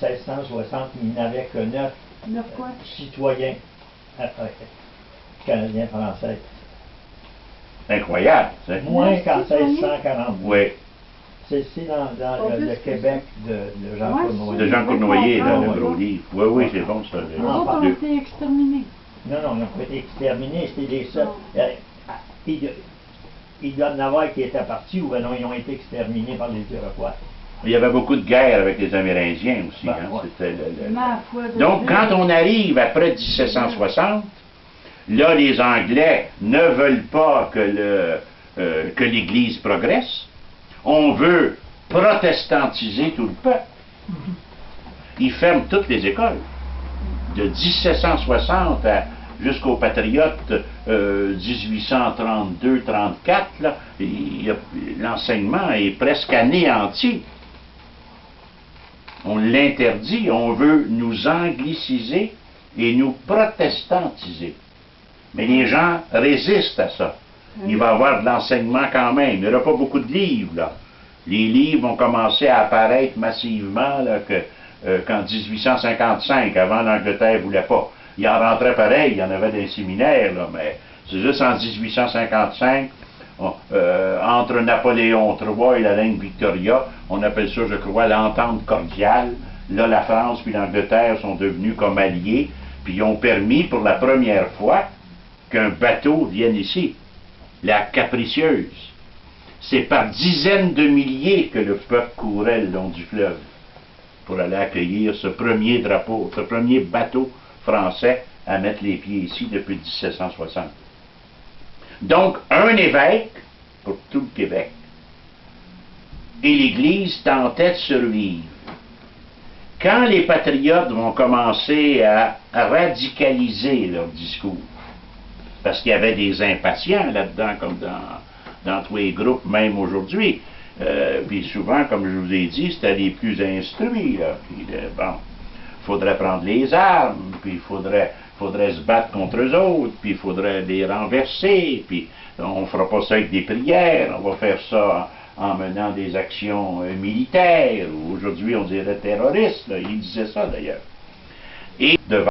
1660, il n'avait que 9 quoi? citoyens canadiens français. Incroyable, c'est Moins qu'en 1642. Oui. C'est ici dans le Québec de Jean Cournoyer. De Jean Cournoyer, dans le gros livre. Oui, oui, c'est bon ça. Les autres ont été exterminés. Non, ils n'ont pas été exterminés, c'était des seuls. Il doit y en avoir qui étaient partis ou non, ils ont été exterminés par les Iroquois. Il y avait beaucoup de guerres avec les Amérindiens aussi. Ben, hein, ouais. Donc, quand on arrive après 1760, là, les Anglais ne veulent pas que l'Église progresse. On veut protestantiser tout le peuple. Ils ferment toutes les écoles. De 1760 jusqu'aux patriotes 1832-34, l'enseignement est presque anéanti. On l'interdit, on veut nous angliciser et nous protestantiser. Mais les gens résistent à ça. Il va y avoir de l'enseignement quand même. Il n'y aura pas beaucoup de livres, là. Les livres vont commencer à apparaître massivement là, qu'en 1855, avant l'Angleterre ne voulait pas. Il en rentrait pareil, il y en avait des séminaires, là, mais c'est juste en 1855, entre Napoléon III et la reine Victoria, on appelle ça, je crois, l'entente cordiale. Là, la France puis l'Angleterre sont devenus comme alliés, puis ils ont permis pour la première fois qu'un bateau vienne ici. La Capricieuse. C'est par dizaines de milliers que le peuple courait le long du fleuve pour aller accueillir ce premier drapeau, ce premier bateau français à mettre les pieds ici depuis 1760. Donc, un évêque pour tout le Québec. Et l'Église tentait de survivre. Quand les patriotes vont commencer à radicaliser leur discours, parce qu'il y avait des impatients là-dedans, comme dans tous les groupes, même aujourd'hui. Puis souvent, comme je vous ai dit, c'était les plus instruits. Là. Puis, bon, il faudrait prendre les armes, puis il faudrait se battre contre eux autres, puis il faudrait les renverser, puis on ne fera pas ça avec des prières, on va faire ça en menant des actions militaires, ou aujourd'hui on dirait terroristes, là. Ils disaient ça d'ailleurs. Et devant